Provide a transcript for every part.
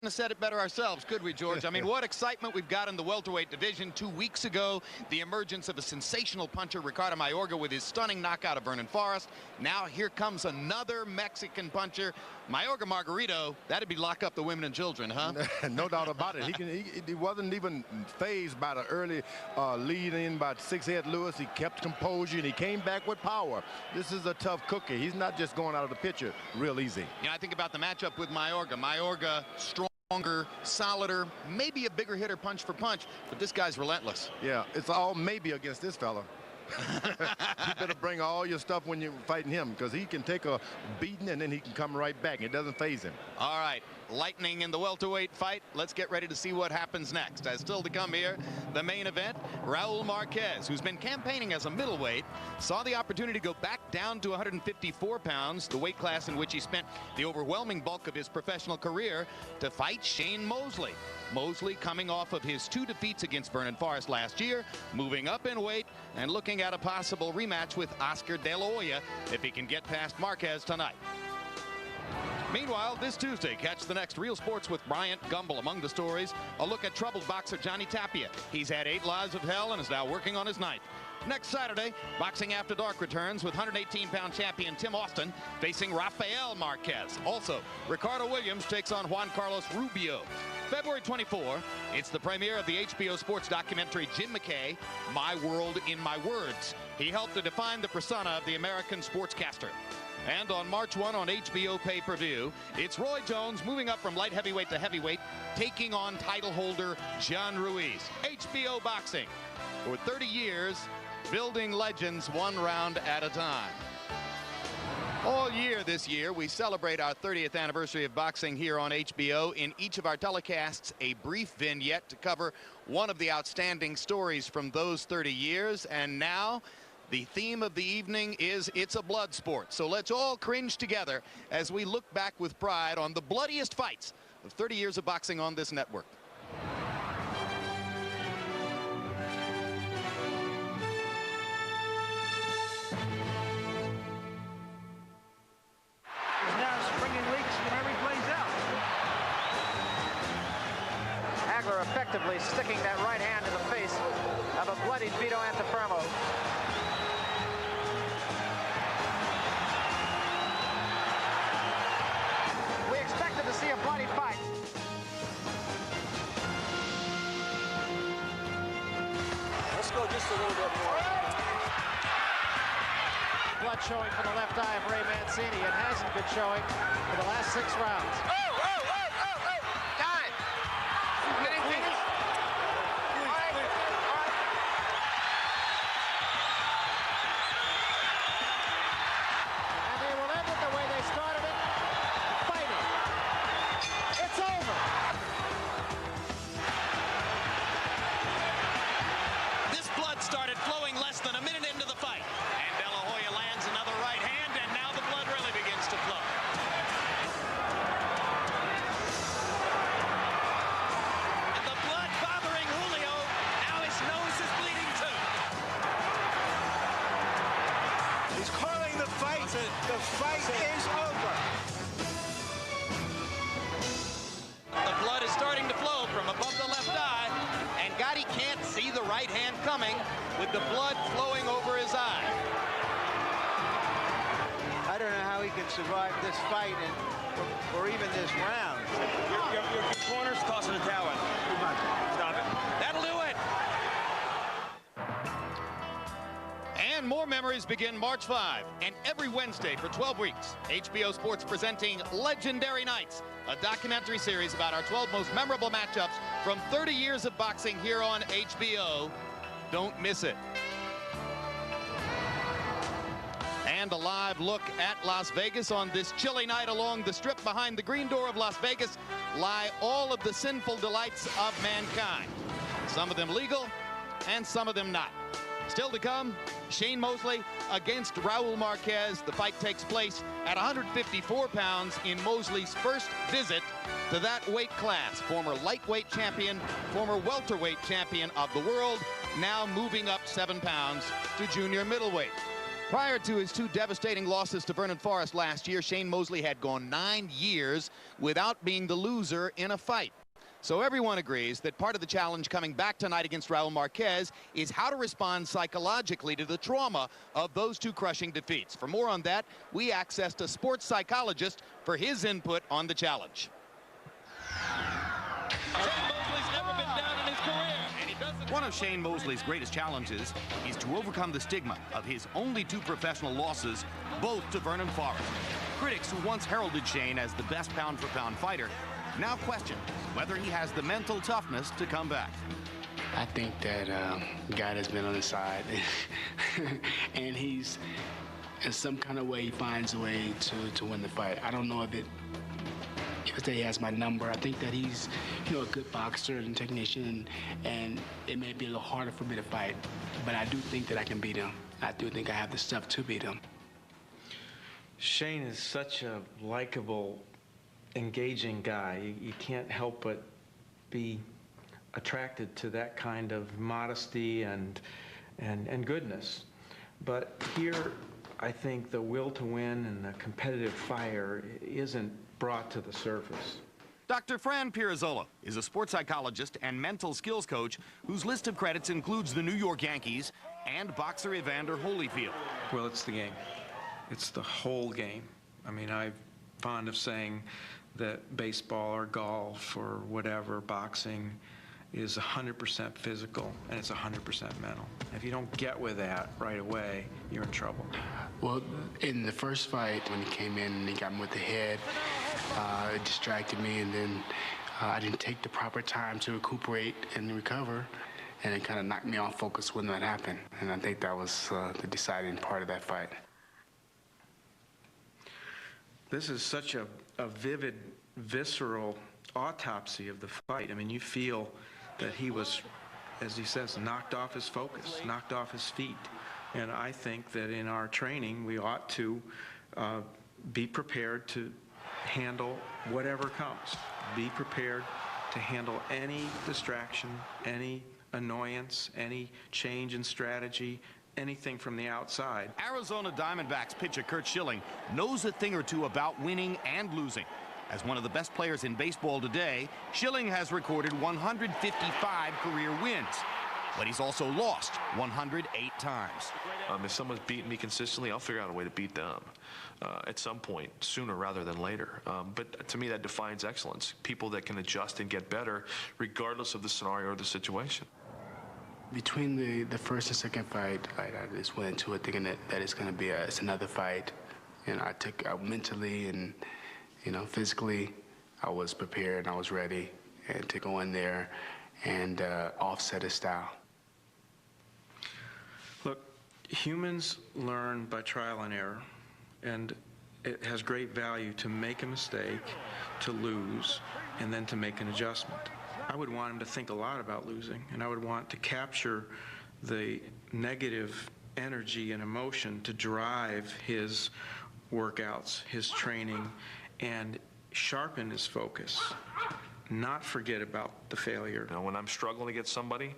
have said it better ourselves, could we, George? I mean, what excitement we've got in the welterweight division. 2 weeks ago, the emergence of a sensational puncher, Ricardo Mayorga, with his stunning knockout of Vernon Forrest. Now here comes another Mexican puncher, Mayorga Margarito. That'd be lock up the women and children, huh? No doubt about it. He wasn't even phased by the early lead in by Six-Head Lewis. He kept composure, and he came back with power. This is a tough cookie. He's not just going out of the picture real easy. Yeah, I think about the matchup with Mayorga. Mayorga, stronger, solider, maybe a bigger hitter punch for punch, but this guy's relentless. Yeah, it's all maybe against this fella. You better bring all your stuff when you're fighting him, because he can take a beating and then he can come right back. It doesn't faze him. All right, lightning in the welterweight fight. Let's get ready to see what happens next. As still to come here, the main event, Raul Marquez, who's been campaigning as a middleweight, saw the opportunity to go back down to 154 pounds, the weight class in which he spent the overwhelming bulk of his professional career, to fight Shane Mosley. Mosley coming off of his 2 defeats against Vernon Forrest last year, moving up in weight and looking at a possible rematch with Oscar De La Hoya if he can get past Marquez tonight. Meanwhile, this Tuesday, catch the next Real Sports with Bryant Gumbel. Among the stories, a look at troubled boxer Johnny Tapia. He's had 8 lives of hell and is now working on his 9th. Next Saturday, Boxing After Dark returns with 118-pound champion Tim Austin facing Rafael Marquez. Also, Ricardo Williams takes on Juan Carlos Rubio. February 24, it's the premiere of the HBO sports documentary Jim McKay, My World in My Words. He helped to define the persona of the American sportscaster. And on March 1 on HBO pay-per-view, it's Roy Jones moving up from light heavyweight to heavyweight, taking on title holder John Ruiz. HBO Boxing. For 30 years, building legends 1 round at a time. All year this year, we celebrate our 30th anniversary of boxing here on HBO. In each of our telecasts, a brief vignette to cover one of the outstanding stories from those 30 years. And now, the theme of the evening is It's a Blood Sport. So let's all cringe together as we look back with pride on the bloodiest fights of 30 years of boxing on this network. Effectively sticking that right hand in the face of a bloodied Vito Antuofermo. We expected to see a bloody fight. Let's go just a little bit more. Blood showing from the left eye of Ray Mancini. It hasn't been showing for the last 6 rounds. Started flowing less than a minute into the fight, and De La Hoya lands another right hand, and now the blood really begins to flow. And the blood bothering Julio. Now his nose is bleeding too. He's calling the fight. The fight is over. The blood is starting to flow from above the left eye, and Gotti can't see the right hand coming with the blood flowing over his eye. I don't know how he can survive this fight or even this round. Your corner's tossing the towel in. Stop it. That'll do it. And more memories begin March 5 and every Wednesday for 12 weeks. HBO Sports presenting Legendary Nights, a documentary series about our 12 most memorable matchups from 30 years of boxing here on HBO. Don't miss it. And a live look at Las Vegas on this chilly night. Along the strip behind the green door of Las Vegas lie all of the sinful delights of mankind. Some of them legal and some of them not. Still to come, Shane Mosley against Raul Marquez. The fight takes place at 154 pounds in Mosley's first visit to that weight class. Former lightweight champion, former welterweight champion of the world, now moving up 7 pounds to junior middleweight. Prior to his 2 devastating losses to Vernon Forrest last year, Shane Mosley had gone 9 years without being the loser in a fight. So everyone agrees that part of the challenge coming back tonight against Raul Marquez is how to respond psychologically to the trauma of those 2 crushing defeats. For more on that, we accessed a sports psychologist for his input on the challenge. Shane Mosley's never been down in his career. One of Shane Mosley's greatest challenges is to overcome the stigma of his only 2 professional losses, both to Vernon Forrest. Critics who once heralded Shane as the best pound-for-pound fighter now question whether he has the mental toughness to come back. I think that God has been on his side, and he's, in some kind of way, he finds a way to win the fight. I don't know if he has my number. I think that he's, a good boxer and technician, and it may be a little harder for me to fight, but I do think that I can beat him. I do think I have the stuff to beat him. Shane is such a likable, engaging guy. You can't help but be attracted to that kind of modesty and goodness. But here, I think the will to win and the competitive fire isn't brought to the surface. Dr. Fran Pirazzolla is a sports psychologist and mental skills coach whose list of credits includes the New York Yankees and boxer Evander Holyfield. Well, it's the game. It's the whole game. I mean, I'm fond of saying that baseball or golf or whatever, boxing, is 100% physical and it's 100% mental. If you don't get with that right away, you're in trouble. Well, in the first fight, when he came in and he got me with the head, it distracted me, and then I didn't take the proper time to recuperate and recover, and it kind of knocked me off focus when that happened. And I think that was the deciding part of that fight. This is such a vivid, visceral autopsy of the fight. I mean, you feel that he was, as he says, knocked off his focus, knocked off his feet. And I think that in our training, we ought to be prepared to handle whatever comes. Be prepared to handle any distraction, any annoyance, any change in strategy, anything from the outside. Arizona Diamondbacks pitcher Curt Schilling knows a thing or two about winning and losing. As one of the best players in baseball today, Schilling has recorded 155 career wins, but he's also lost 108 times. If someone's beaten me consistently, I'll figure out a way to beat them at some point, sooner rather than later. But to me, that defines excellence. People that can adjust and get better regardless of the scenario or the situation. Between the first and second fight, I just went into it thinking that it's going to be it's another fight. And I took mentally and physically, I was prepared and I was ready and to go in there and offset his style. Look, humans learn by trial and error, and it has great value to make a mistake, to lose, and then to make an adjustment. I would want him to think a lot about losing, and I would want to capture the negative energy and emotion to drive his workouts, his training, and sharpen his focus, not forget about the failure. When I'm struggling against somebody,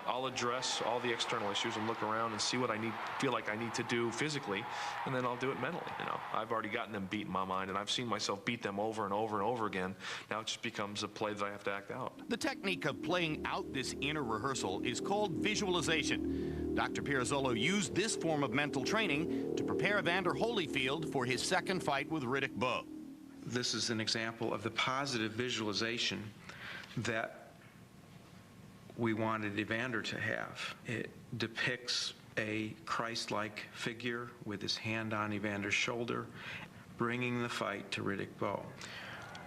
I'll address all the external issues and look around and see what I feel like I need to do physically, and then I'll do it mentally. I've already gotten them beat in my mind, and I've seen myself beat them over and over and over again. Now it just becomes a play that I have to act out. The technique of playing out this inner rehearsal is called visualization. Dr. Pirazzolla used this form of mental training to prepare Evander Holyfield for his second fight with Riddick Bowe. This is an example of the positive visualization that we wanted Evander to have. It depicts a Christ-like figure with his hand on Evander's shoulder, bringing the fight to Riddick Bowe.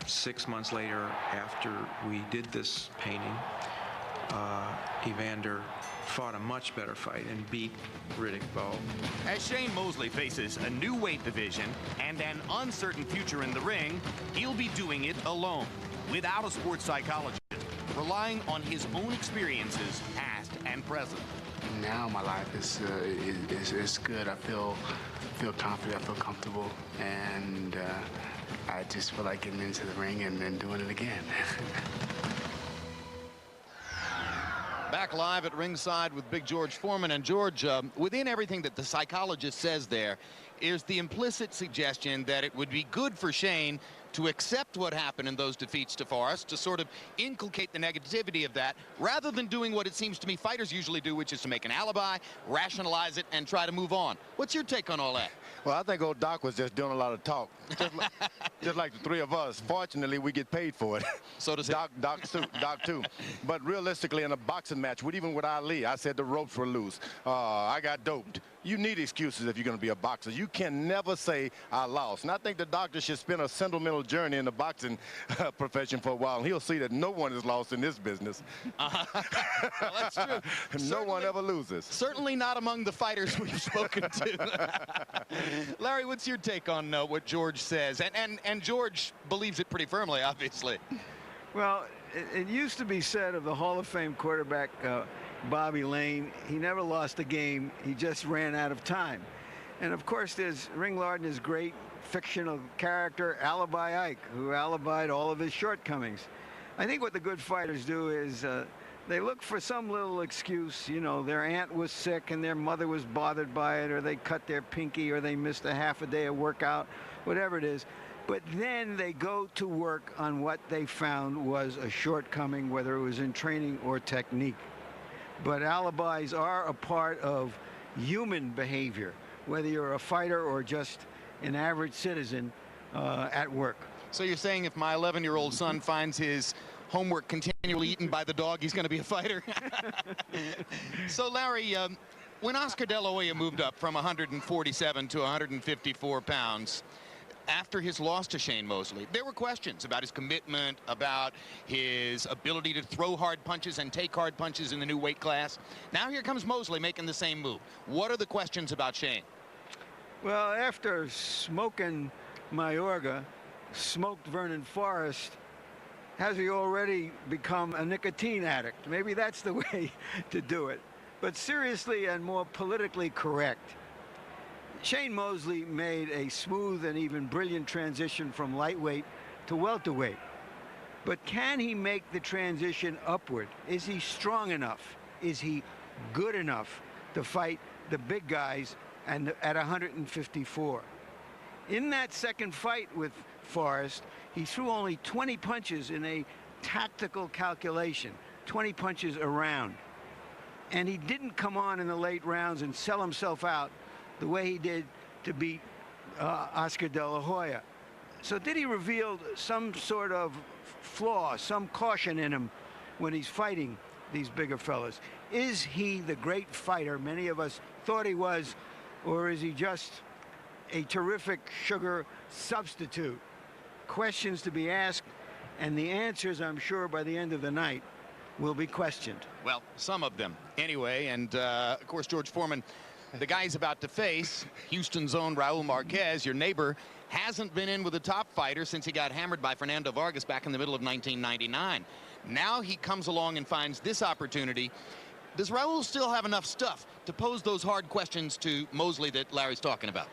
6 months later, after we did this painting, Evander fought a much better fight and beat Riddick Bowe. As Shane Mosley faces a new weight division and an uncertain future in the ring, he'll be doing it alone, without a sports psychologist, relying on his own experiences, past and present. Now my life is good. I feel confident. I feel comfortable, and I just feel like getting into the ring and then doing it again. Back back live at ringside with Big George Foreman. And George, within everything that the psychologist says there is the implicit suggestion that it would be good for Shane to accept what happened in those defeats to Forrest, to sort of inculcate the negativity of that, rather than doing what it seems to me fighters usually do, which is to make an alibi, rationalize it, and try to move on. What's your take on all that? Well, I think old Doc was just doing a lot of talk, just like the three of us. Fortunately, we get paid for it. So does Doc too. But realistically, in a boxing match, even with Ali, I said the ropes were loose. I got doped. You need excuses if you're going to be a boxer. You can never say I lost. And I think the doctor should spend a sentimental journey in the boxing profession for a while, and he'll see that no one is lost in this business. Well, that's true. No one ever loses. Certainly not among the fighters we've spoken to. Larry, what's your take on what George says? And George believes it pretty firmly, obviously. Well, it used to be said of the Hall of Fame quarterback Bobby Lane, he never lost a game, he just ran out of time. And of course there's Ring Lardner's great fictional character Alibi Ike, who alibied all of his shortcomings. I think what the good fighters do is they look for some little excuse. You know, their aunt was sick and their mother was bothered by it, or they cut their pinky, or they missed a half a day of workout, whatever it is. But then they go to work on what they found was a shortcoming, whether it was in training or technique. But alibis are a part of human behavior, whether you're a fighter or just an average citizen at work. So you're saying if my 11-year-old son finds his homework continually eaten by the dog, he's going to be a fighter? So, Larry, when Oscar De La Hoya moved up from 147 to 154 pounds, after his loss to Shane Mosley, there were questions about his commitment, about his ability to throw hard punches and take hard punches in the new weight class. Now here comes Mosley making the same move. What are the questions about Shane? Well, after smoking Mayorga, smoked Vernon Forrest, has he already become a nicotine addict? Maybe that's the way to do it. But seriously and more politically correct, Shane Mosley made a smooth and even brilliant transition from lightweight to welterweight. But can he make the transition upward? Is he strong enough? Is he good enough to fight the big guys and at 154? In that second fight with Forrest, he threw only 20 punches in a tactical calculation, 20 punches around. And he didn't come on in the late rounds and sell himself out the way he did to beat Oscar De La Hoya. So did he reveal some sort of flaw, some caution in him when he's fighting these bigger fellas? Is he the great fighter many of us thought he was, or is he just a terrific sugar substitute? Questions to be asked, and the answers, I'm sure, by the end of the night will be questioned. Well, some of them anyway. And of course, George Foreman, the guy he's about to face, Houston's own Raul Marquez, your neighbor, hasn't been in with a top fighter since he got hammered by Fernando Vargas back in the middle of 1999. Now he comes along and finds this opportunity. Does Raul still have enough stuff to pose those hard questions to Mosley that Larry's talking about?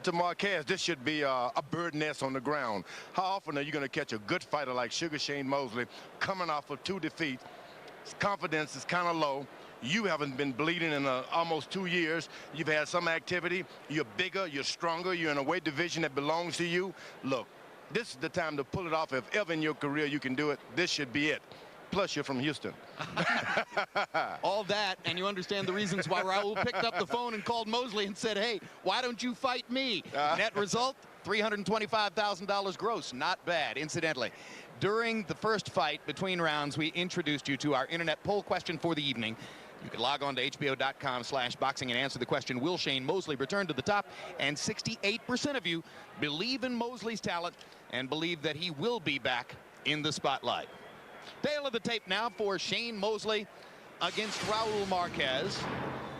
To Marquez, this should be a bird nest on the ground. How often are you going to catch a good fighter like Sugar Shane Mosley coming off of 2 defeats? His confidence is kind of low. You haven't been bleeding in almost 2 years. You've had some activity. You're bigger, you're stronger, you're in a weight division that belongs to you. Look, this is the time to pull it off. If ever in your career you can do it, this should be it. Plus, you're from Houston. All that, and you understand the reasons why Raul picked up the phone and called Mosley and said, hey, why don't you fight me? Net result, $325,000 gross. Not bad, incidentally. During the first fight between rounds, we introduced you to our internet poll question for the evening. You can log on to hbo.com/boxing and answer the question, will Shane Mosley return to the top? And 68% of you believe in Mosley's talent and believe that he will be back in the spotlight. Tail of the tape now for Shane Mosley against Raul Marquez.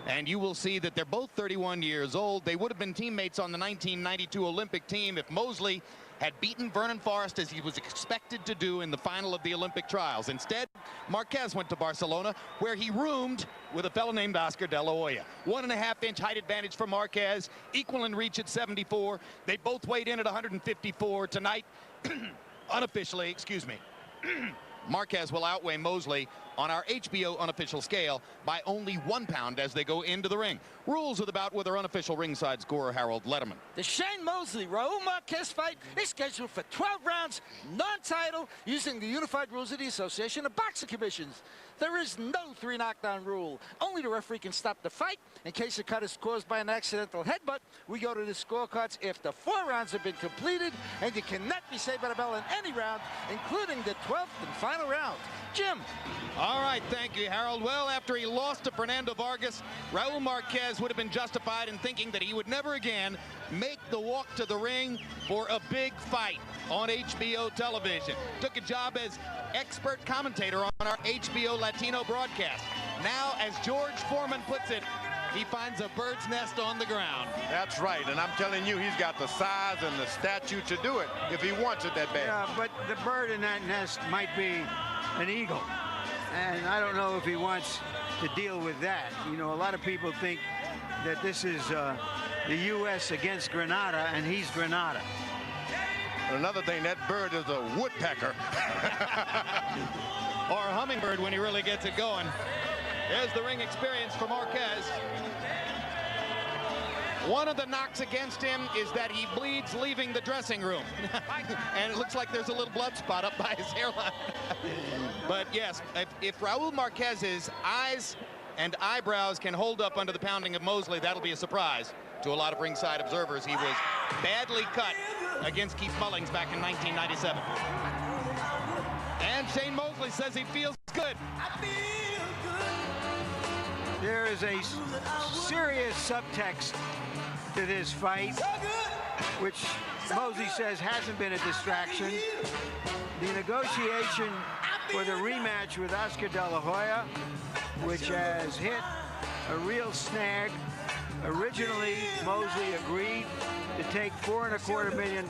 And you will see that they're both 31 years old. They would have been teammates on the 1992 Olympic team if Mosley had beaten Vernon Forrest as he was expected to do in the final of the Olympic trials. Instead, Marquez went to Barcelona, where he roomed with a fellow named Oscar De La Hoya. 1.5-inch height advantage for Marquez, equal in reach at 74. They both weighed in at 154 tonight. Unofficially, excuse me. Marquez will outweigh Mosley on our HBO unofficial scale by only 1 pound as they go into the ring. Rules of the bout with our unofficial ringside scorer, Harold Letterman. The Shane Mosley Raul Marquez fight is scheduled for 12 rounds, non-title, using the unified rules of the Association of Boxing Commissions. There is no 3 knockdown rule. Only the referee can stop the fight. In case a cut is caused by an accidental headbutt, we go to the scorecards after 4 rounds have been completed, and you cannot be saved by the bell in any round, including the 12th and final round. Jim. All right, thank you, Harold. Well, after he lost to Fernando Vargas, Raul Marquez would have been justified in thinking that he would never again make the walk to the ring for a big fight on HBO television. Took a job as expert commentator on our HBO Latino broadcast. Now, as George Foreman puts it, he finds a bird's nest on the ground. That's right, and I'm telling you, he's got the size and the stature to do it if he wants it that bad. Yeah, but the bird in that nest might be an eagle, and I don't know if he wants to deal with that. You know, a lot of people think that this is the U.S. against Grenada, and he's Grenada. Another thing, that bird is a woodpecker. Or a hummingbird when he really gets it going. There's the ring experience for Marquez. One of the knocks against him is that he bleeds leaving the dressing room. And it looks like there's a little blood spot up by his hairline. But yes, if Raul Marquez's eyes and eyebrows can hold up under the pounding of Mosley, that'll be a surprise to a lot of ringside observers. He was badly cut against Keith Mullings back in 1997. And Shane Mosley says he feels good. There is a serious subtext to this fight, which Mosley says hasn't been a distraction. The negotiation for the rematch with Oscar De La Hoya, which has hit a real snag. Originally, Mosley agreed to take $4.25 million,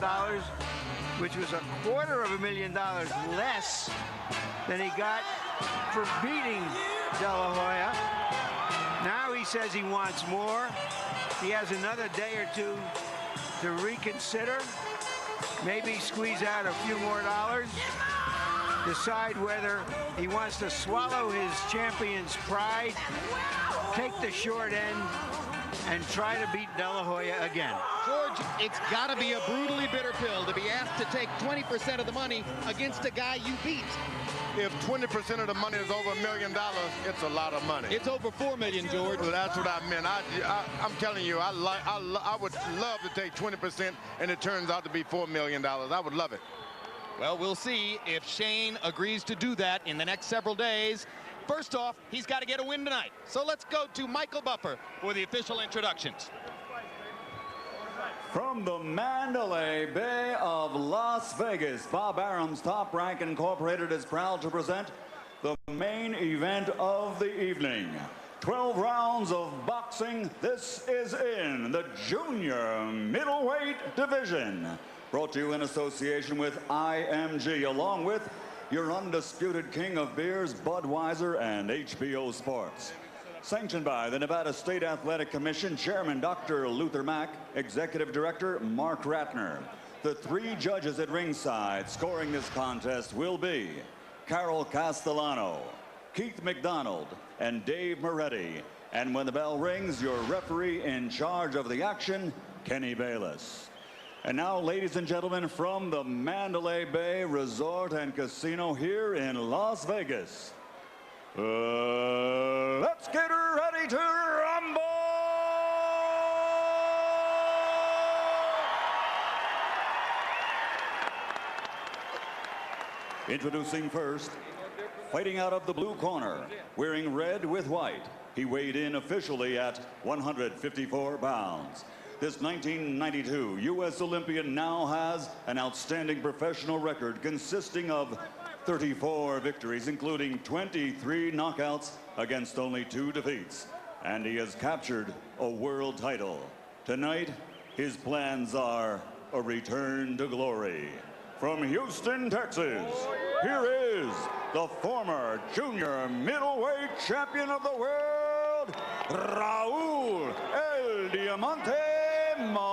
which was $250,000 less than he got for beating De La Hoya. Now he says he wants more. He has another day or two to reconsider, maybe squeeze out a few more dollars, decide whether he wants to swallow his champion's pride, take the short end, and try to beat De La Hoya again. George, it's got to be a brutally bitter pill to be asked to take 20% of the money against a guy you beat. If 20% of the money is over $1 million, it's a lot of money. It's over $4 million, George. Well, that's what I meant. I'm telling you, I would love to take 20%, and it turns out to be $4 million. I would love it. Well, we'll see if Shane agrees to do that in the next several days. First off, he's got to get a win tonight. So let's go to Michael Buffer for the official introductions. From the Mandalay Bay of Las Vegas, Bob Arum's Top Rank Incorporated is proud to present the main event of the evening. 12 rounds of boxing. This is in the junior middleweight division. Brought to you in association with IMG, along with your undisputed king of beers, Budweiser, and HBO Sports. Sanctioned by the Nevada State Athletic Commission, Chairman Dr. Luther Mack, Executive Director Mark Ratner. The 3 judges at ringside scoring this contest will be Carol Castellano, Keith McDonald, and Dave Moretti. And when the bell rings, your referee in charge of the action, Kenny Bayless. And now, ladies and gentlemen, from the Mandalay Bay Resort and Casino here in Las Vegas, let's get ready to rumble! Introducing first, fighting out of the blue corner, wearing red with white. He weighed in officially at 154 pounds. This 1992 U.S. Olympian now has an outstanding professional record consisting of 34 victories, including 23 knockouts against only 2 defeats. And he has captured a world title. Tonight, his plans are a return to glory. From Houston, Texas, here is the former junior middleweight champion of the world, Raul El Diamante Marquez.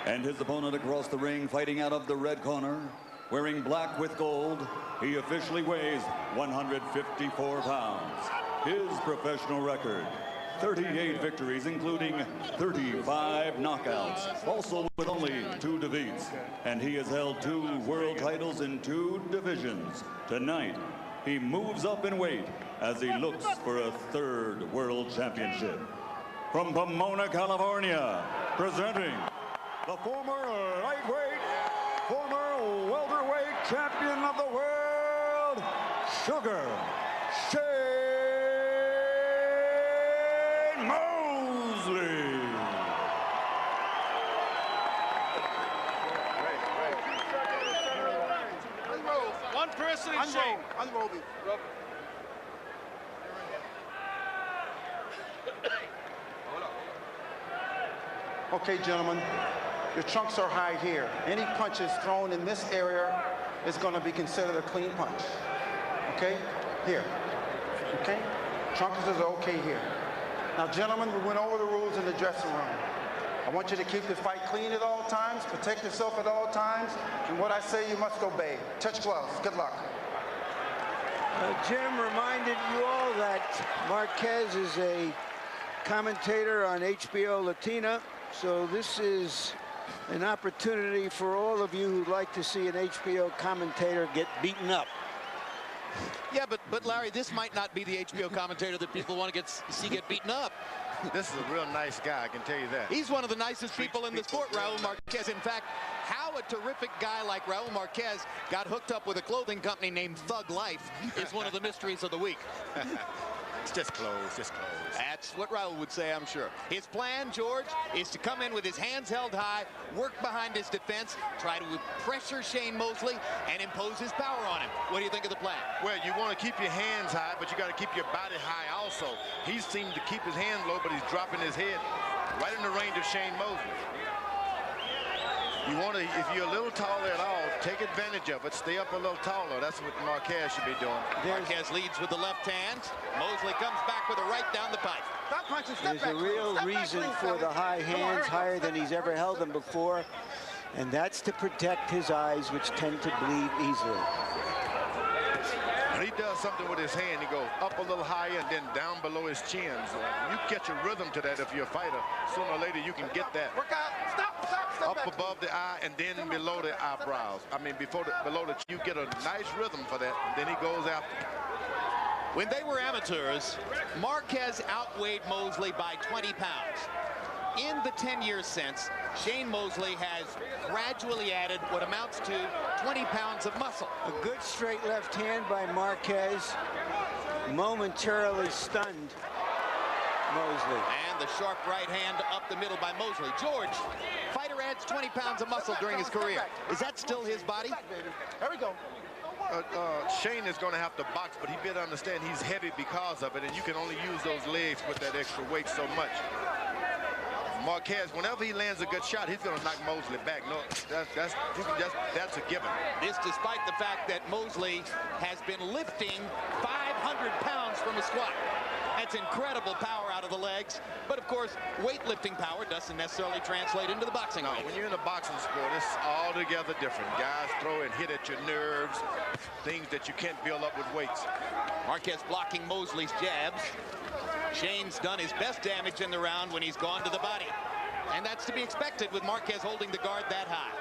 And his opponent across the ring, fighting out of the red corner, wearing black with gold, he officially weighs 154 pounds. His professional record, 38 victories, including 35 knockouts, also with only 2 defeats. And he has held 2 world titles in 2 divisions. Tonight, he moves up in weight as he looks for a 3rd world championship. From Pomona, California, presenting the former lightweight, former welterweight champion of the world, Sugar Shane Mosley. One person in Shane. Unroll me. Okay, gentlemen, your trunks are high here. Any punches thrown in this area is going to be considered a clean punch. Okay? Here. Okay? Trunks is okay here. Now, gentlemen, we went over the rules in the dressing room. I want you to keep the fight clean at all times, protect yourself at all times, and what I say you must obey. Touch gloves. Good luck. Jim reminded you all that Marquez is a commentator on HBO Latina, so this is an opportunity for all of you who'd like to see an HBO commentator get beaten up. Yeah, but Larry, this might not be the HBO commentator that people want to see get beaten up. This is a real nice guy, I can tell you that. He's one of the nicest people in the sport, Raul Marquez. In fact, how a terrific guy like Raul Marquez got hooked up with a clothing company named Thug Life is one of the mysteries of the week. It's just clothes, just clothes. That's what Raul would say, I'm sure. His plan, George, is to come in with his hands held high, work behind his defense, try to pressure Shane Mosley, and impose his power on him. What do you think of the plan? Well, you want to keep your hands high, but you got to keep your body high also. He seems to keep his hands low, but he's dropping his head right in the range of Shane Mosley. You want to, if you're a little taller at all, take advantage of it. Stay up a little taller. That's what Marquez should be doing. Marquez leads with the left hand. Mosley comes back with a right down the pipe. Stop punching, step There's back. a real Step reason back, for the high hands, higher than he's ever held them before, and that's to protect his eyes, which tend to bleed easily. When he does something with his hand, he goes up a little higher and then down below his chin. So you catch a rhythm to that if you're a fighter. Sooner or later, you can get that. Work out. Stop, stop, step Up back. above the eye and then below the eyebrows. I mean, below the, you get a nice rhythm for that, and then he goes after. When they were amateurs, Marquez outweighed Mosley by 20 pounds. In the 10 years since, Shane Mosley has gradually added what amounts to 20 pounds of muscle. A good straight left hand by Marquez momentarily stunned Mosley. And the sharp right hand up the middle by Mosley. George, fighter adds 20 pounds of muscle during his career. Is that still his body? There we go. Shane is going to have to box, but he better understand he's heavy because of it, and you can only use those legs with that extra weight so much. Marquez, whenever he lands a good shot, he's going to knock Mosley back. No, that's a given. This despite the fact that Mosley has been lifting 500 pounds from a squat. That's incredible power out of the legs. But of course, weightlifting power doesn't necessarily translate into the boxing ring. When you're in a boxing sport, it's altogether different. Guys throw and hit at your nerves, things that you can't build up with weights. Marquez blocking Mosley's jabs. Shane's done his best damage in the round when he's gone to the body. And that's to be expected with Marquez holding the guard that high.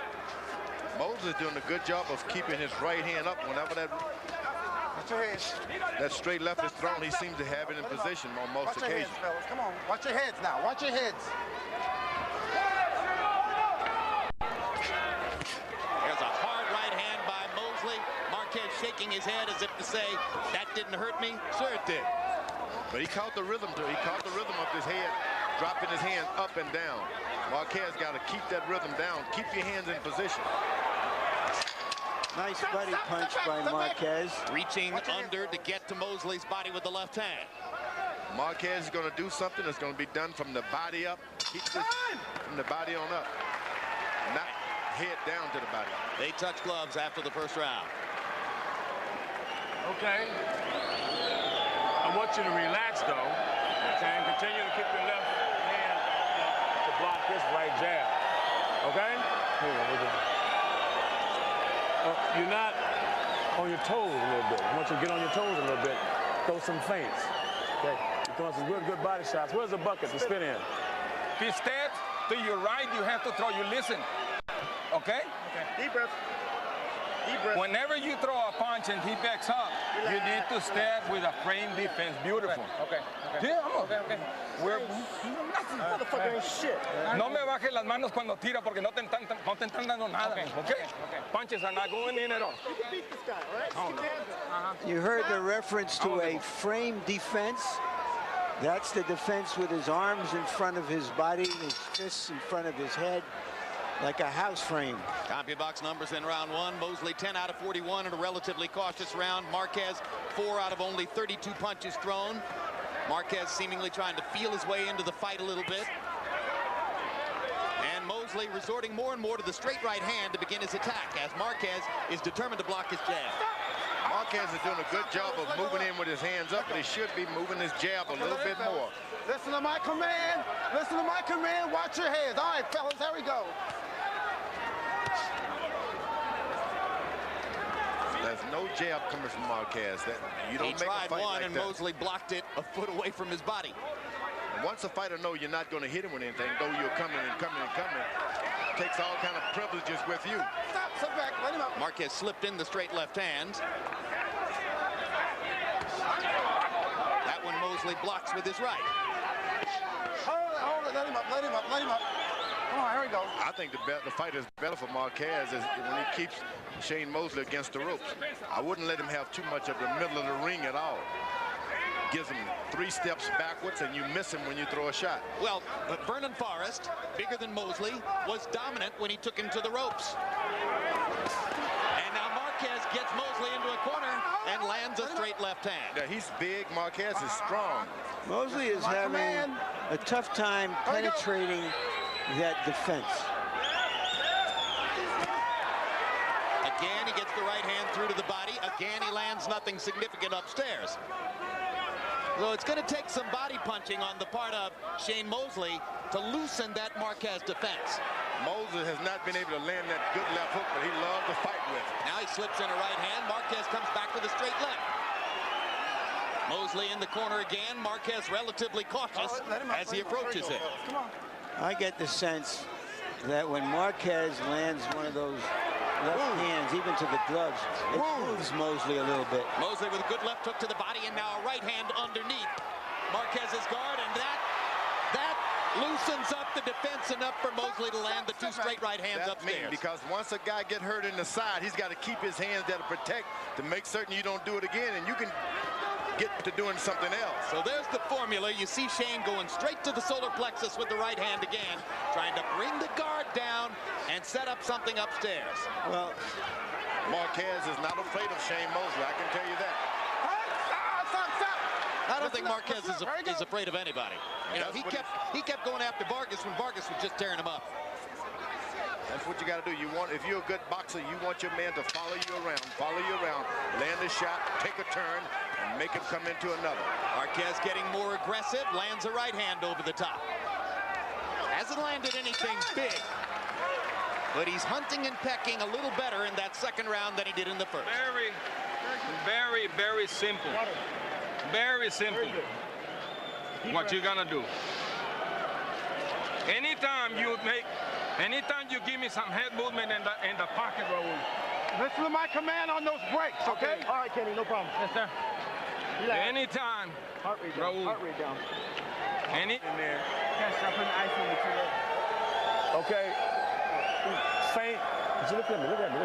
Mosley's doing a good job of keeping his right hand up whenever that straight left is thrown. He seems to have it in position on most occasions. Heads, fellas. Come on. Watch your heads now. Watch your heads. There's a hard right hand by Mosley. Marquez shaking his head as if to say, that didn't hurt me. Sure it did. But he caught the rhythm to it. He caught the rhythm of his head, dropping his hand up and down. Marquez got to keep that rhythm down. Keep your hands in position. Nice buddy punch by Marquez. Reaching under to get to Mosley's body with the left hand. Marquez is going to do something that's going to be done from the body up. Keep this from the body on up. Not head down to the body. They touch gloves after the first round. Okay. I want you to relax, though. Okay, and continue to keep your left hand to block this right jab. Okay? You're not on your toes a little bit. Once you get on your toes a little bit, throw some feints. Okay? You're throwing some good body shots. Where's the bucket to spin in? If he steps to your right, you have to throw. You listen. Okay? Okay. Deep breath. Deep breath. Whenever you throw a punch and he backs up, you need to step with a frame defense. Beautiful. Okay. Yeah, vamos. Okay. We're Motherfucker ain't shit. No me bajes las manos cuando tira porque no te están dando nada. Okay? Punches are not going in at all. You can beat this guy, all right? You heard the reference to a frame defense. That's the defense with his arms in front of his body, his fists in front of his head, like a house frame. CompuBox numbers in round one. Mosley 10 out of 41 in a relatively cautious round. Marquez 4 out of only 32 punches thrown. Marquez seemingly trying to feel his way into the fight a little bit. And Mosley resorting more and more to the straight right hand to begin his attack as Marquez is determined to block his jab. Marquez is doing a good job of moving in with his hands up, but he should be moving his jab a little bit more. Listen to my command. Listen to my command. Watch your hands. All right, fellas, here we go. There's no jab coming from Marquez. You don't he make tried a fight one, like and that. Mosley blocked it a foot away from his body. And once a fighter knows you're not going to hit him with anything, though you're coming and coming and coming, takes all kind of privileges with you. Stop, sit back, let him up. Marquez slipped in the straight left hand. That one Mosley blocks with his right. Hold it, let him up, let him up, let him up. Come on, here we go. I think the fight is better for Marquez is when he keeps Shane Mosley against the ropes. I wouldn't let him have too much of the middle of the ring at all. Gives him 3 steps backwards, and you miss him when you throw a shot. Well, Vernon Forrest, bigger than Mosley, was dominant when he took him to the ropes. And now Marquez gets Mosley into a corner and lands a straight left hand. Yeah, he's big. Marquez is strong. Mosley is having a tough time penetrating that defense. Again, he gets the right hand through to the body. Again, he lands nothing significant upstairs. So it's going to take some body punching on the part of Shane Mosley to loosen that Marquez defense. Mosley has not been able to land that good left hook, but he loves to fight with. Now he slips in a right hand. Marquez comes back with a straight left. Mosley in the corner again. Marquez relatively cautious as he approaches it. I get the sense that when Marquez lands one of those left hands, even to the gloves, it moves Mosley a little bit. Mosley with a good left hook to the body, and now a right hand underneath Marquez's guard, and that loosens up the defense enough for Mosley to land the 2 straight right hands upstairs. Because once a guy get hurt in the side, he's got to keep his hands there to protect, to make certain you don't do it again, and you can get to doing something else. So there's the formula. You see Shane going straight to the solar plexus with the right hand again, trying to bring the guard down and set up something upstairs. Well, Marquez is not afraid of Shane Mosley, I can tell you that. I don't think Marquez is afraid of anybody. You know, he kept going after Vargas when Vargas was just tearing him up. That's what you got to do. If you're a good boxer, you want your man to follow you around, land a shot, take a turn, and make him come into another. Marquez getting more aggressive, lands a right hand over the top. Hasn't landed anything big, but he's hunting and pecking a little better in that second round than he did in the first. Very, very, very simple. Very simple. What you gonna do? Anytime you give me some head movement in the pocket, Raul. Listen to my command on those breaks, okay? All right, Kenny, no problem. Yes, sir. Anytime. Heart rate down. Raul. Heart rate down. In there. Yes, I'm putting ice in the two. Okay. Feint. Look at me. Look at me.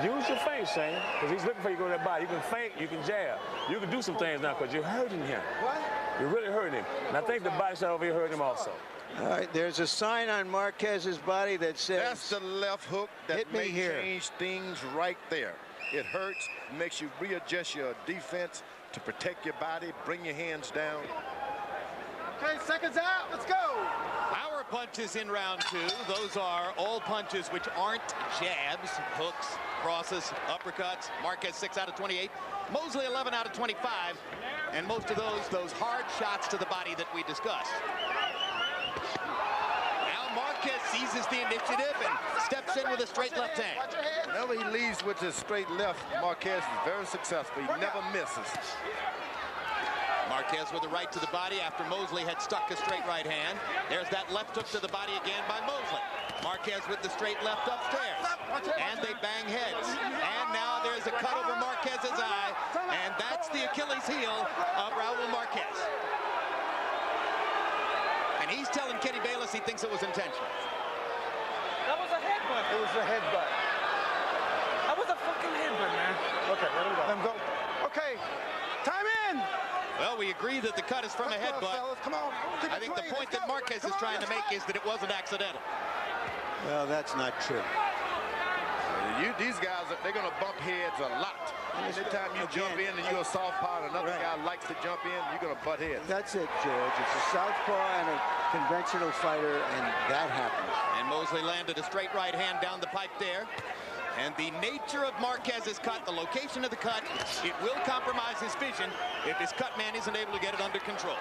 Use your feint, Shane, because he's looking for you to go to that body. You can feint. You can jab. You can do some things now because you're hurting him. What? You're really hurting him. And I think the body shot over here hurt him also. All right, there's a sign on Marquez's body that says, that's the left hook that may change things right there. It hurts, makes you readjust your defense to protect your body, bring your hands down. Okay, seconds out, let's go. Power punches in round 2. Those are all punches which aren't jabs, hooks, crosses, uppercuts. Marquez 6 out of 28. Mosley 11 out of 25. And most of those hard shots to the body that we discussed. Now Marquez seizes the initiative and steps in with a straight left hand. Whenever he leads with his straight left, Marquez is very successful. He never misses. Marquez with a right to the body after Mosley had stuck a straight right hand. There's that left hook to the body again by Mosley. Marquez with the straight left upstairs. And they bang heads. And now there's a cut over Marquez's eye. And that's the Achilles heel of Raul Marquez. And he's telling Kenny Bayless he thinks it was intentional. That was a headbutt. It was a headbutt. That was a fucking headbutt, man. Okay, let him go. Let him go. Okay, time in. Well, we agree that the cut is from a headbutt. Come on. I think the point that Marquez is trying to make is that it wasn't accidental. Well, that's not true. These guys, they're going to bump heads a lot. Anytime you jump in and you're a southpaw and another guy likes to jump in, you're going to butt heads. That's it, George. It's a southpaw and a conventional fighter, and that happens. And Mosley landed a straight right hand down the pipe there. And the nature of Marquez's cut, the location of the cut, it will compromise his vision if his cut man isn't able to get it under control.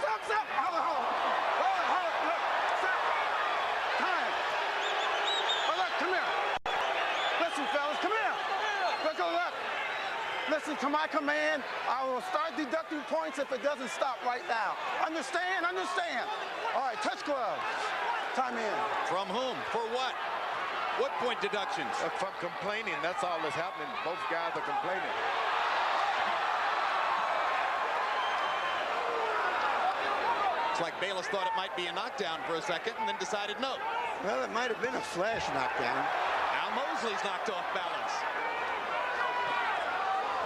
Stop, stop. Hold on. Look, stop. Time. Oh, look, come here. Listen, fellas, come here. Let's go left. Listen to my command. I will start deducting points if it doesn't stop right now. Understand? Understand. All right, touch gloves. Time in. From whom? For what? What point deductions? From complaining. That's all that's happening. Both guys are complaining. It's like Bayless thought it might be a knockdown for a second and then decided no. Well, it might have been a flash knockdown. Now Mosley's knocked off balance.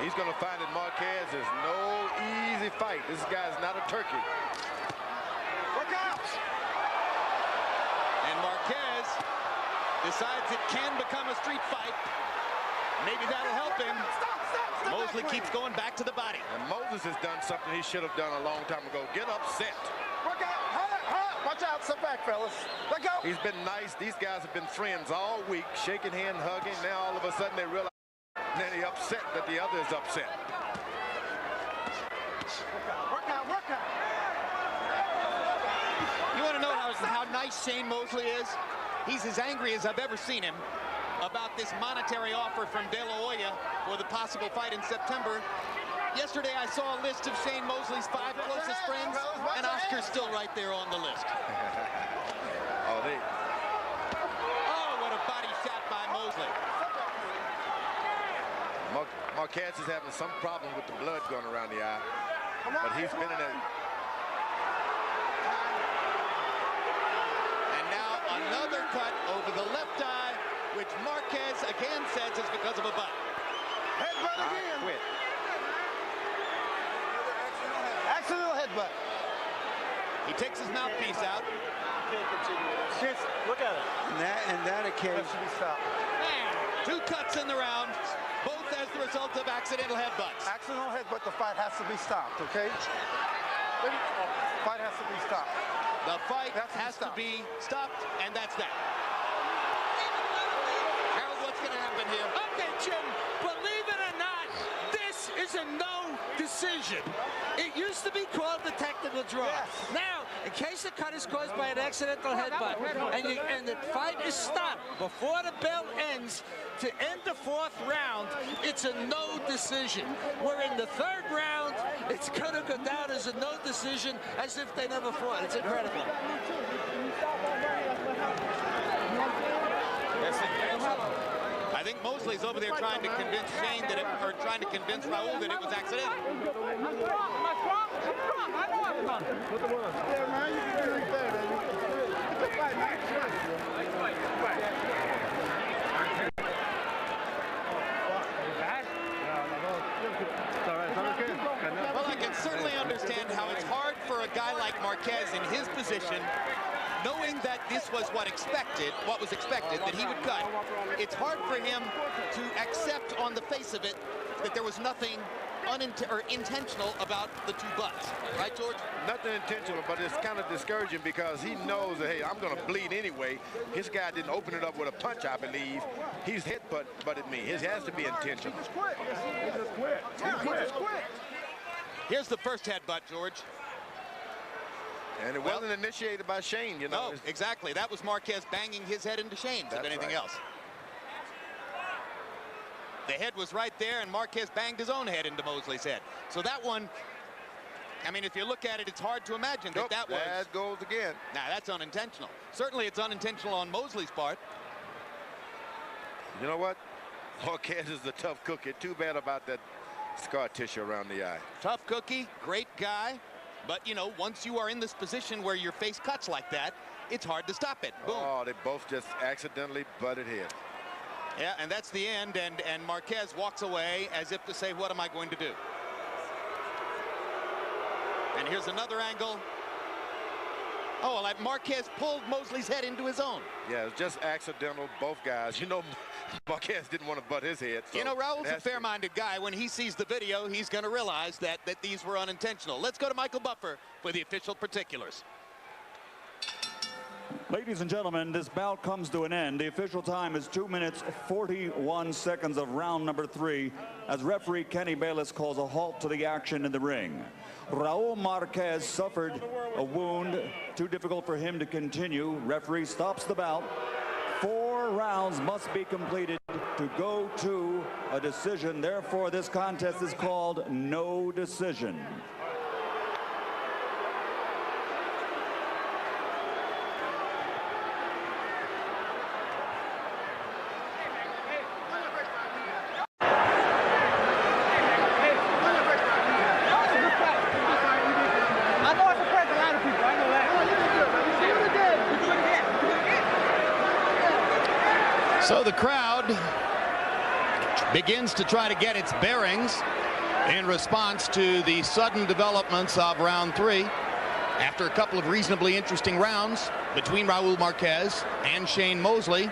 He's going to find that Marquez is no easy fight. This guy's not a turkey. Look out! And Marquez decides it can become a street fight. Maybe that'll help him. Stop, Mosley keeps going back to the body. And Moses has done something he should have done a long time ago. Get upset. Look out! Hold up. Watch out. Sit back, fellas. Let go. He's been nice. These guys have been friends all week, shaking hand, hugging. Now all of a sudden they realize that he's upset that the other is upset. Work out. You want to know how nice Shane Mosley is? He's as angry as I've ever seen him about this monetary offer from De La Hoya for the possible fight in September. Yesterday, I saw a list of Shane Mosley's 5 closest friends, and Oscar's still right there on the list. Oh, what a body shot by Mosley. Marquez is having some problem with the blood going around the eye, but he's been in a... Another cut over the left eye, which Marquez again says is because of a butt. Headbutt again. Quit. Accidental headbutt. He takes his mouthpiece out. Look at it. And that occasion. That should be stopped. 2 cuts in the round, both as the result of accidental headbutts. Accidental headbutt. The fight has to be stopped. Okay. Fight has to be stopped. The fight has to be stopped, and that's that. Harold, what's going to happen here? Okay, Jim, believe it or not, this is a no decision. It used to be called the technical draw. Yes. Now, in case the cut is caused by an accidental headbutt, and the fight is stopped before the bell ends to end the 4th round, it's a no decision. We're in the 3rd round. It's going to go down as a no decision, as if they never fought. It's incredible. I think Mosley's over there trying to convince Shane that it, or trying to convince Raul that it was accidental. I'm strong. I know I'm strong. Yeah, man, you can do it better. You can fight, man. Well, I can certainly understand how it's hard for a guy like Marquez in his position, knowing that this was what was expected, that he would cut. It's hard for him to accept on the face of it that there was nothing intentional about the 2 butts. Right, George? Nothing intentional, but it's kind of discouraging because he knows that, hey, I'm going to bleed anyway. His guy didn't open it up with a punch, I believe. He's headbutted me. His has to be intentional. Here's the first headbutt, George. And it wasn't initiated by Shane, you know. No, exactly. That was Marquez banging his head into Shane's, if anything else. The head was right there, and Marquez banged his own head into Mosley's head. So that one, I mean, if you look at it, it's hard to imagine that was... That goes again. Nah, that's unintentional. Certainly it's unintentional on Mosley's part. You know what? Marquez is the tough cookie. Too bad about that scar tissue around the eye. Tough cookie, great guy. But, you know, once you are in this position where your face cuts like that, it's hard to stop it. Boom. Oh, they both just accidentally butted heads. Yeah, and that's the end, and Marquez walks away as if to say, what am I going to do? And here's another angle. Oh, well, Marquez pulled Mosley's head into his own. Yeah, it was just accidental, both guys. You know, Marquez didn't want to butt his head. So you know, Raul's a fair-minded guy. When he sees the video, he's going to realize that these were unintentional. Let's go to Michael Buffer for the official particulars. Ladies and gentlemen, this bout comes to an end. The official time is 2 minutes, 41 seconds of round number 3 as referee Kenny Bayless calls a halt to the action in the ring. Raul Marquez suffered a wound too difficult for him to continue. Referee stops the bout. 4 rounds must be completed to go to a decision. Therefore, this contest is called no decision. So the crowd begins to try to get its bearings in response to the sudden developments of round 3. After a couple of reasonably interesting rounds between Raul Marquez and Shane Mosley,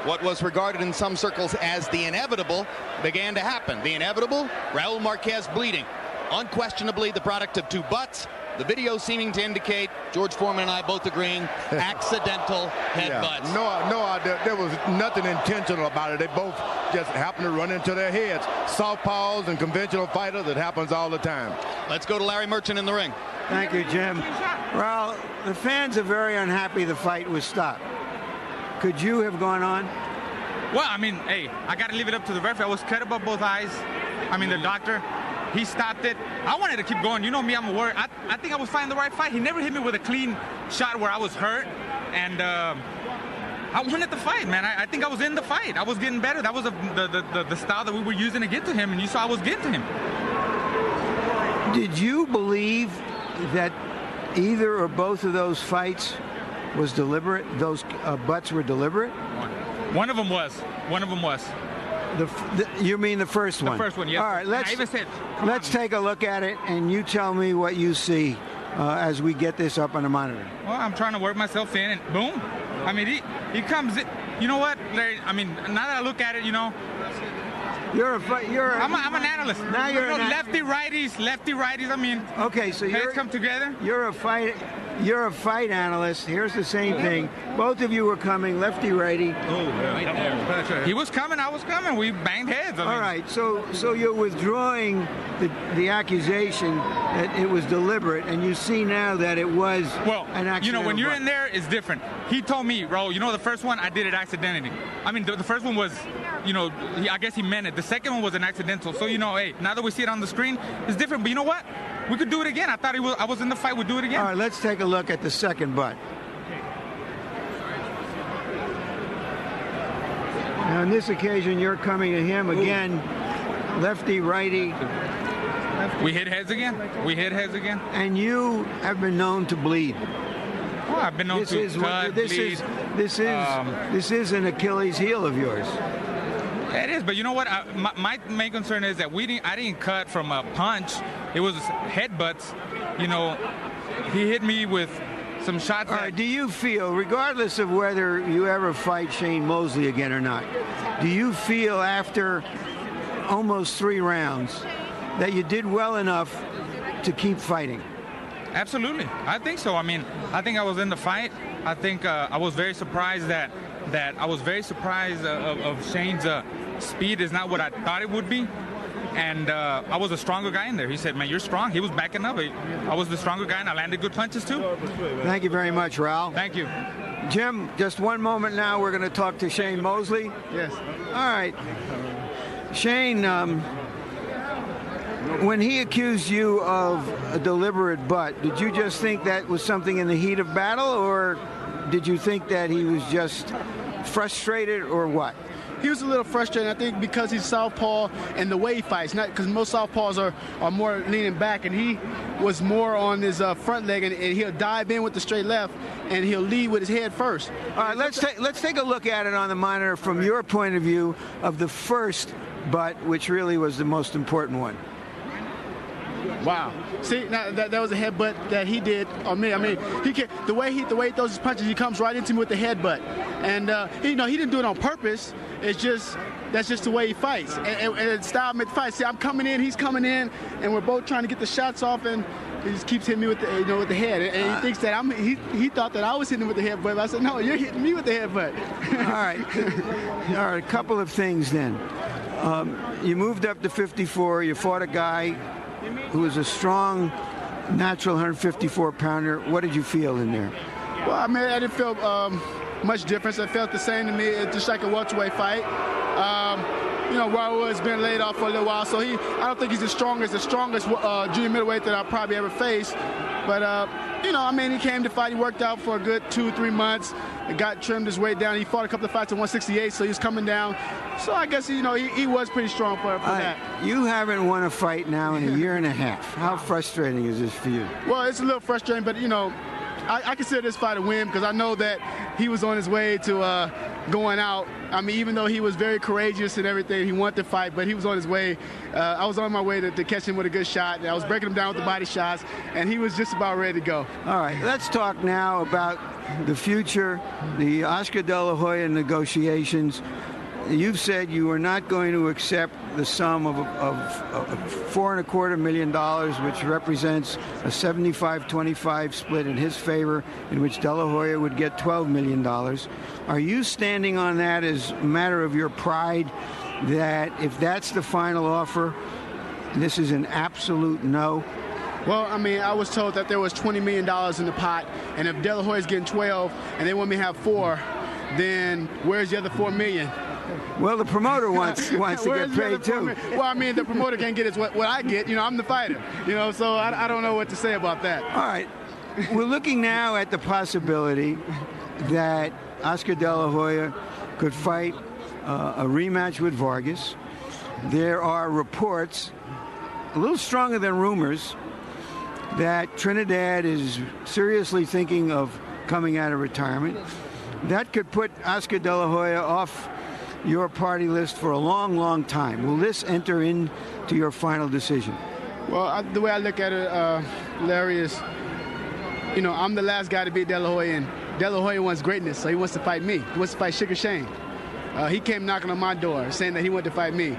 what was regarded in some circles as the inevitable began to happen. The inevitable, Raul Marquez bleeding. Unquestionably the product of 2 butts. The video seeming to indicate, George Foreman and I both agreeing, accidental headbutts. No, there was nothing intentional about it. They both just happened to run into their heads. Southpaws and conventional fighters, it happens all the time. Let's go to Larry Merchant in the ring. Thank you, Jim. Well, the fans are very unhappy the fight was stopped. Could you have gone on? Well, I mean, hey, I got to leave it up to the referee. I was cut above both eyes. I mean, the doctor. He stopped it. I wanted to keep going. You know me, I'm a warrior. I think I was fighting the right fight. He never hit me with a clean shot where I was hurt. And I wanted the fight, man. I think I was in the fight. I was getting better. That was the style that we were using to get to him, and you saw I was getting to him. Did you believe that either or both of those fights was deliberate? Those butts were deliberate? One of them was. One of them was. You mean the first one? The first one, yes. All right, let's take a look at it, and you tell me what you see as we get this up on the monitor. Well, I'm trying to work myself in, and boom. I mean, he comes in. You know what, Larry? I mean, now that I look at it, you know. I'm an analyst. Now you're lefty righties. I mean, okay, so heads come together. You're a fight analyst. Here's the same thing. Both of you were coming lefty righty. Oh, yeah. He was coming. I was coming. We banged heads. All right. So you're withdrawing the accusation that it was deliberate, and you see now that it was an accident. You know, when you're in there, it's different. He told me, Raul, you know, the first one I did it accidentally. I mean, the first one was, you know, I guess he meant it. The second one was an accidental. So, you know, hey, now that we see it on the screen, it's different. But you know what? We could do it again. I thought I was in the fight. We'd do it again. All right, let's take a look at the second butt. Now, on this occasion, you're coming to him again, lefty, righty. We hit heads again. And you have been known to bleed. Well, I've been known to cut, bleed. This is an Achilles heel of yours. It is, but you know what? My main concern is that I didn't cut from a punch. It was headbutts. You know, he hit me with some shots. All right, do you feel, regardless of whether you ever fight Shane Mosley again or not, do you feel after almost 3 rounds that you did well enough to keep fighting? Absolutely. I think so. I mean, I think I was in the fight. I think I was very surprised of Shane's speed is not what I thought it would be. and I was a stronger guy in there. He said, man, you're strong. He was backing up. I was the stronger guy, and I landed good punches, too. Thank you very much, Raul. Thank you. Jim, just one moment now. We're going to talk to Shane Mosley. Yes. All right. Shane, when he accused you of a deliberate butt, did you just think that was something in the heat of battle, or did you think that he was just frustrated, or what? He was a little frustrated, I think, because he's southpaw and the way he fights. Not because most southpaws are more leaning back, and he was more on his front leg, and he'll dive in with the straight left, and he'll lead with his head first. All right, let's take a look at it on the monitor from your point of view of the first butt, which really was the most important one. Wow. See, now that was a headbutt that he did on me. I mean, the way he throws his punches, he comes right into me with the headbutt, and he didn't do it on purpose. It's just that's just the way he fights, and style made the fight. See, I'm coming in, he's coming in, and we're both trying to get the shots off, and he just keeps hitting me with the with the head, and he thinks that he thought that I was hitting him with the headbutt. I said, no, you're hitting me with the headbutt. All right. A couple of things then. You moved up to 54. You fought a guy who was a strong, natural 154-pounder. What did you feel in there? Well, I mean, I didn't feel much difference. It felt the same to me. It's just like a welterweight fight. Raul has been laid off for a little while, so I don't think he's the strongest junior middleweight that I'll probably ever face. But, he came to fight. He worked out for a good 2-3 months. Got trimmed his weight down. He fought a couple of fights at 168, so he's coming down. So I guess, he was pretty strong for that. You haven't won a fight now in a year and a half. How frustrating is this for you? Well, it's a little frustrating, but, I consider this fight a win because I know that he was on his way to going out. I mean, even though he was very courageous and everything, he wanted to fight, but he was on his way. I was on my way to catch him with a good shot. I was breaking him down with the body shots, and he was just about ready to go. All right, let's talk now about the future, the Oscar De La Hoya negotiations. You've said you are not going to accept the sum of $4.25 million, which represents a 75-25 split in his favor, in which De La Hoya would get $12 million. Are you standing on that as a matter of your pride, that if that's the final offer, this is an absolute no? Well, I mean, I was told that there was $20 million in the pot, and if De La Hoya's getting 12 and they want me to have 4, then where's the other $4 million? Well, the promoter wants to get paid too. Well, I mean, the promoter can't get what I get. I'm the fighter. So I don't know what to say about that. All right. We're looking now at the possibility that Oscar De La Hoya could fight a rematch with Vargas. There are reports, a little stronger than rumors, that Trinidad is seriously thinking of coming out of retirement. That could put Oscar De La Hoya off your party list for a long, long time. Will this enter into your final decision? Well, the way I look at it, Larry, is, I'm the last guy to beat De La Hoya, and De La Hoya wants greatness, so he wants to fight me. He wants to fight Sugar Shane. He came knocking on my door saying that he wanted to fight me.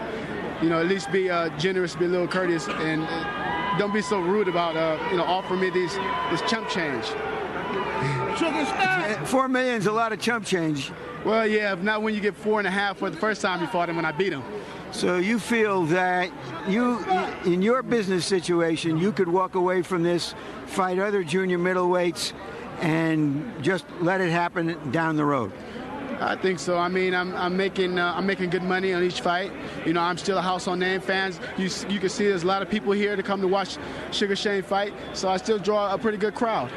At least be generous, be a little courteous, and don't be so rude about, offering me this chump change. $4 million is a lot of chump change. Well, yeah, not when you get 4.5 for the first time you fought him when I beat him. So you feel that in your business situation, you could walk away from this, fight other junior middleweights, and just let it happen down the road? I think so. I mean, I'm making good money on each fight. I'm still a household name. Fans, you can see there's a lot of people here to come to watch Sugar Shane fight, so I still draw a pretty good crowd.